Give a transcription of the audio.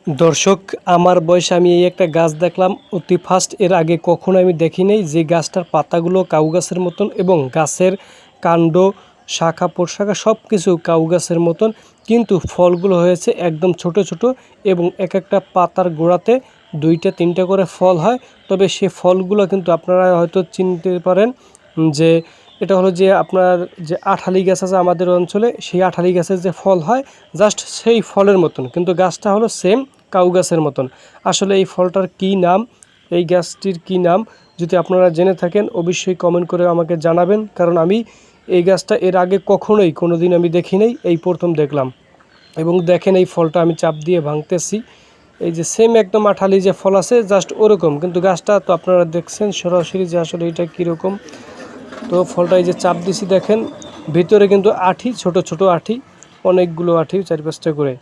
দর্শক, আমার বয়সে আমি এই একটা গাছ দেখলাম অতি ফার্স্ট। এর আগে কখনো আমি দেখি নাই যে গাছটার পাতাগুলো কাউ গাছের মতন এবং গাছের কাণ্ড, শাখা প্রশাখা সব কিছু কাউ গাছের মতন, কিন্তু ফলগুলো হয়েছে একদম ছোট ছোট এবং এক একটা পাতার গোড়াতে 2টা 3টা করে ফল হয়। তবে সে ফলগুলো কিন্তু আপনারা হয়তো চিনতে পারেন যে এটা হলো যে আপনার যে আঠালি গাছ আছে আমাদের অঞ্চলে, সেই আঠালি গাছের যে ফল হয় জাস্ট সেই ফলের মতন, কিন্তু গাছটা হলো সেম কাউ গাছের মতন। আসলে এই ফলটার কি নাম, এই গাছটির কি নাম, যদি আপনারা জেনে থাকেন অবশ্যই কমেন্ট করে আমাকে জানাবেন, কারণ আমি এই গাছটা এর আগে কখনোই কোনো দিন আমি দেখি নাই, এই প্রথম দেখলাম। এবং দেখেন এই ফলটা আমি চাপ দিয়ে ভাঙতেছি, এই যে সেম একদম আঠালি যে ফল আছে জাস্ট ওরকম, কিন্তু গাছটা তো আপনারা দেখছেন সরাসরি যে আসলে এটা কীরকম। তো ফলটা এই যে চাপ দিছি দেখেন, ভিতরে কিন্তু আঠি, ছোট ছোট আঠি, অনেকগুলো আঠি, 4-5টা করে।